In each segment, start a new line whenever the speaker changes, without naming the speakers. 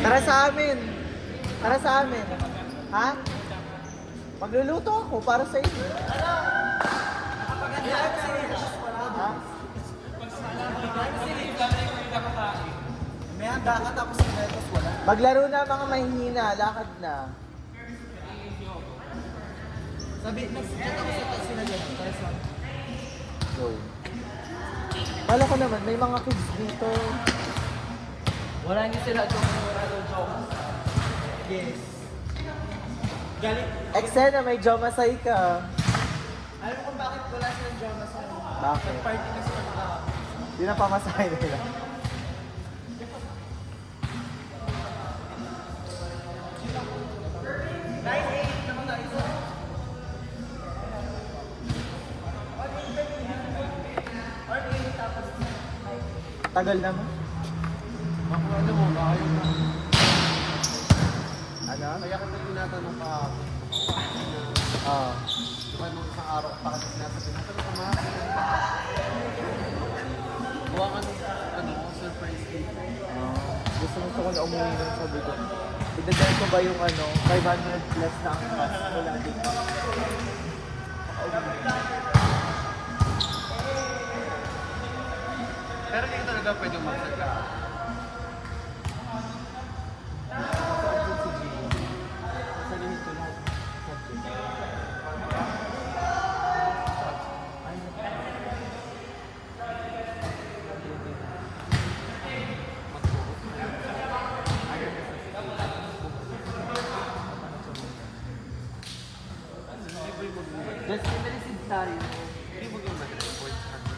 Tara sa amin. Tara sa amin. Ha? Magluluto ako para sa inyo. Ha?
May handa ka tapos sinayos wala.
Maglaro na mga mahihina. Lakad na.
Sabi, nagsikat ako sa taas sila dyan. Para sa...
Go. Kala ko naman, may mga kids dito.
Wala niyo sila doon. Wala doon joke. Yes. Galit.
Eksena, may jomasay ka.
Alam mo kung bakit wala silang drama sa
Bakit?
party kasi naka...
Yun ang pamasahe nila. Tagal naman.
Ako ano mo, ayaw na.
Ano?
Kaya ko na tinatanong ka.
Oo.
Diba nung isang araw pa kasi sinasabi na tanong ka mga. Gawa ka nung ano, surprise cake.
Gusto ko na umuwi ng sabi ko. Idadal ko ba yung 500 plus na ang cost mula dito?
Pero hindi talaga pwede magsaga. Sasabihin ko lang.
Just receive tayo.
Hindi mo yung mag-report sa akin.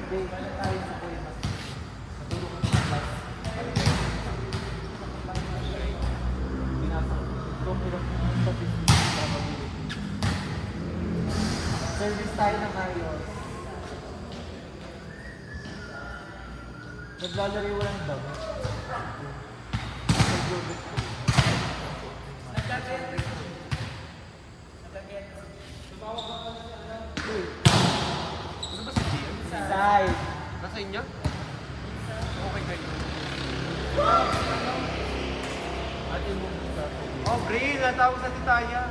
Hindi, tayo sa Kuya. Matulog ko sa bus. Pinasok. Tumulong sa business. Service tayo ng ayos. Naglalari walang dami. Nag-robot ko.
Ano ba si Gian?
Side.
Nasa inyo? Okay kayo.
Ate mo sa
Oh, Bri, natawag sa titaya.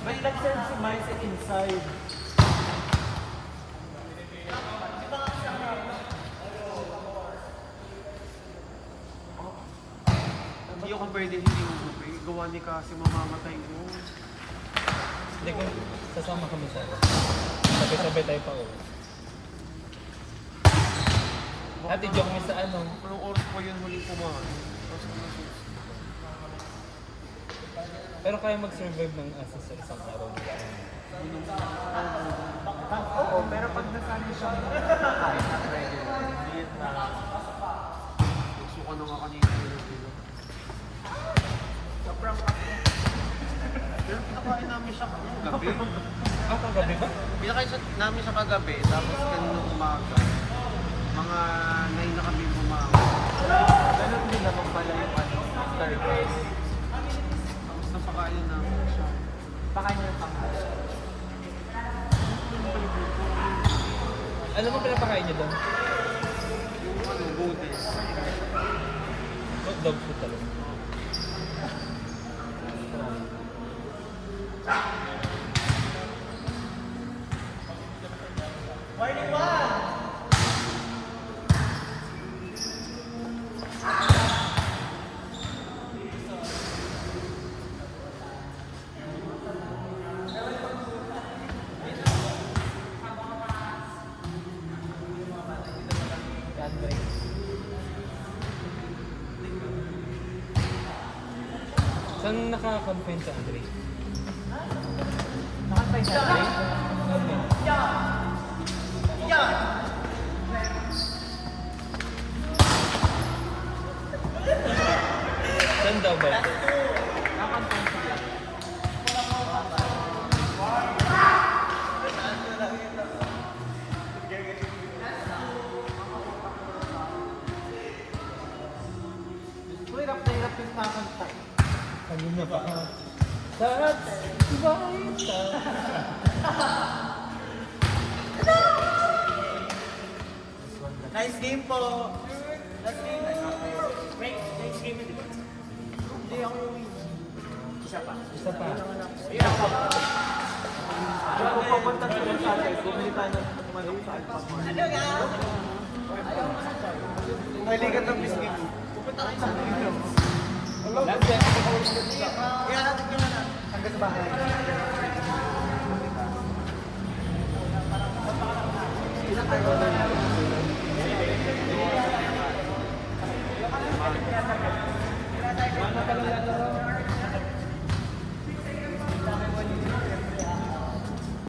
Ba't nag-send si Marcy inside?
Hindi ako pwede hindi umuwi. Gawa ni kasi mamamatay mo.
Hindi ko, sasama kami sa sabay-sabay tayo pa uwi. Ate, joke mo sa ano?
Anong oras pa yun huling kumain?
Pero kaya mag-survive ng asa sa isang araw.
Oo, pero pag nasanay siya kahit na regular, hindi na.
Nagsuka na nga kanina yun.
Sobrang ako.
Pero pinakain namin siya kagabi.
Ah, kagabi ba?
Pinakain namin siya kagabi, tapos kanina umaga. Mga 9 na kami bumawa.
Ganun din naman pala yung service.
Tapos napakain namin siya.
Pakain niyo pang
Alam mo pinapakain niyo doon?
Yung ano, goodies.
Dog food talaga.
Morning one!
Saan naka-confine sa Andre?
Nakantay sa akin.
Saan daw ba ito?
Nakantay sa akin. Hirap na hirap yung kakantay.
Kanina pa.
Nice game po.
Next game, di ba?
Hindi ako yung win.
Isa pa. Isa pa.
Kung papunta sa Gonzales, bumili tayo ng manok sa Alpha Mall.
Maligat ng biscuit. Pupunta kayo sa video. Kaya natin yung ano. Hanggang sa bahay.